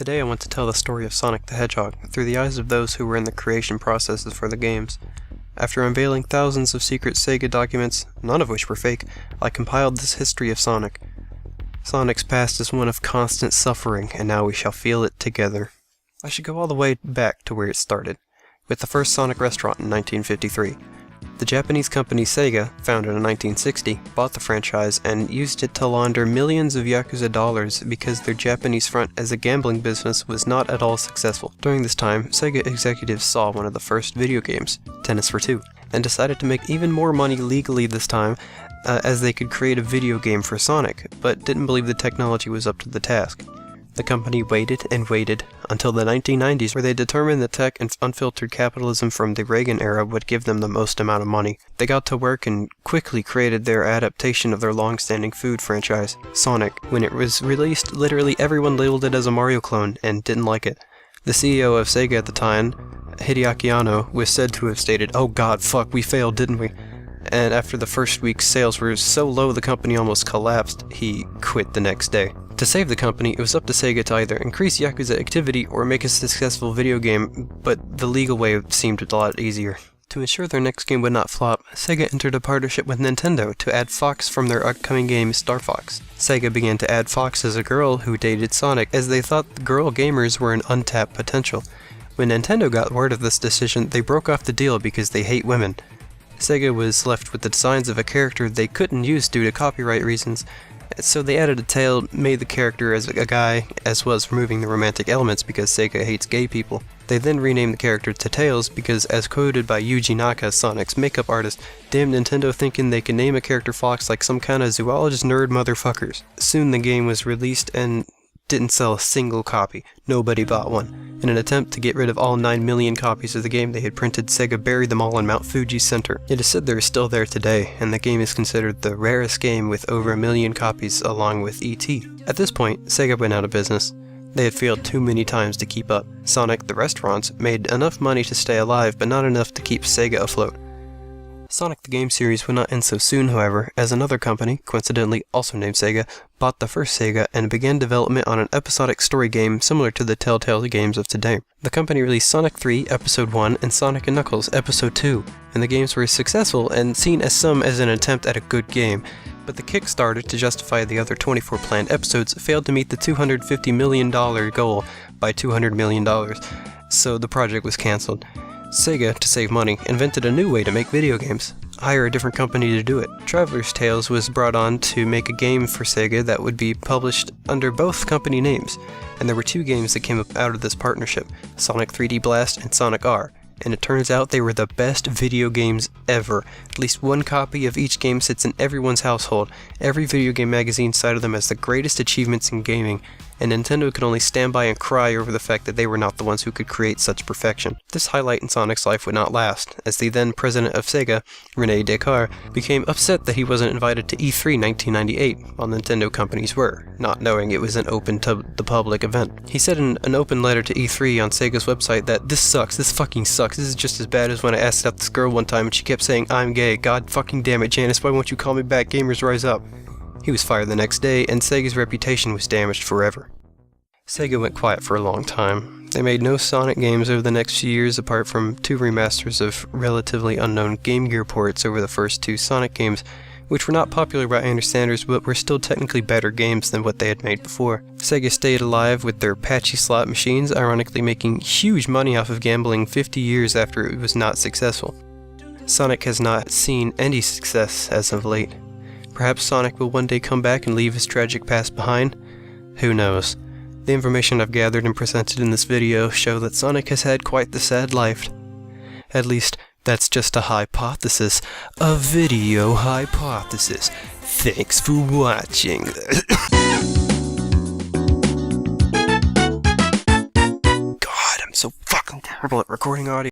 Today I want to tell the story of Sonic the Hedgehog through the eyes of those who were in the creation processes for the games. After unveiling thousands of secret Sega documents, none of which were fake, I compiled this history of Sonic. Sonic's past is one of constant suffering, and now we shall feel it together. I should go all the way back to where it started, with the first Sonic restaurant in 1953. The Japanese company Sega, founded in 1960, bought the franchise and used it to launder millions of Yakuza dollars because their Japanese front as a gambling business was not at all successful. During this time, Sega executives saw one of the first video games, Tennis for Two, and decided to make even more money legally this time as they could create a video game for Sonic, but didn't believe the technology was up to the task. The company waited and waited until the 1990s, where they determined that tech and unfiltered capitalism from the Reagan era would give them the most amount of money. They got to work and quickly created their adaptation of their long-standing food franchise, Sonic. When it was released, literally everyone labeled it as a Mario clone and didn't like it. The CEO of Sega at the time, Hedgehog, was said to have stated, "Oh god, fuck, we failed, didn't we?" And after the first week's sales were so low the company almost collapsed, he quit the next day. To save the company, it was up to Sega to either increase Yakuza activity or make a successful video game, but the legal way seemed a lot easier. To ensure their next game would not flop, Sega entered a partnership with Nintendo to add Fox from their upcoming game Star Fox. Sega began to add Fox as a girl who dated Sonic, as they thought the girl gamers were an untapped potential. When Nintendo got word of this decision, they broke off the deal because they hate women. Sega was left with the designs of a character they couldn't use due to copyright reasons, so they added a tail, made the character as a guy, as well as removing the romantic elements because Sega hates gay people. They then renamed the character to Tails because, as quoted by Yuji Naka, Sonic's makeup artist, "Damn Nintendo thinking they can name a character Fox like some kind of zoologist nerd motherfuckers." Soon the game was released and didn't sell a single copy. Nobody bought one. In an attempt to get rid of all 9 million copies of the game they had printed, Sega buried them all in Mount Fuji Center. It is said they're still there today, and the game is considered the rarest game with over 1 million copies along with E.T. At this point, Sega went out of business. They had failed too many times to keep up. Sonic the Restaurants made enough money to stay alive, but not enough to keep Sega afloat. Sonic the game series would not end so soon, however, as another company, coincidentally also named Sega, bought the first Sega and began development on an episodic story game similar to the Telltale games of today. The company released Sonic 3 Episode 1 and Sonic & Knuckles Episode 2, and the games were successful and seen as an attempt at a good game, but the Kickstarter to justify the other 24 planned episodes failed to meet the $250 million goal by $200 million, so the project was cancelled. Sega, to save money, invented a new way to make video games. Hire a different company to do it. Traveler's Tales was brought on to make a game for Sega that would be published under both company names, and there were 2 games that came out of this partnership, Sonic 3D Blast and Sonic R, and it turns out they were the best video games ever. At least one copy of each game sits in everyone's household. Every video game magazine cited them as the greatest achievements in gaming, and Nintendo could only stand by and cry over the fact that they were not the ones who could create such perfection. This highlight in Sonic's life would not last, as the then president of Sega, René Descartes, became upset that he wasn't invited to E3 1998, while Nintendo companies were, not knowing it was an open to the public event. He said in an open letter to E3 on Sega's website that, "This sucks, this fucking sucks, this is just as bad as when I asked out this girl one time and she kept saying, 'I'm gay, god fucking damn it, Janice, why won't you call me back, gamers rise up.'" He was fired the next day, and Sega's reputation was damaged forever. Sega went quiet for a long time. They made no Sonic games over the next few years apart from 2 remasters of relatively unknown Game Gear ports over the first 2 Sonic games, which were not popular by any standards but were still technically better games than what they had made before. Sega stayed alive with their patchy slot machines, ironically making huge money off of gambling 50 years after it was not successful. Sonic has not seen any success as of late. Perhaps Sonic will one day come back and leave his tragic past behind? Who knows? The information I've gathered and presented in this video show that Sonic has had quite the sad life. At least, that's just a hypothesis. A video hypothesis. Thanks for watching. God, I'm so fucking terrible at recording audio.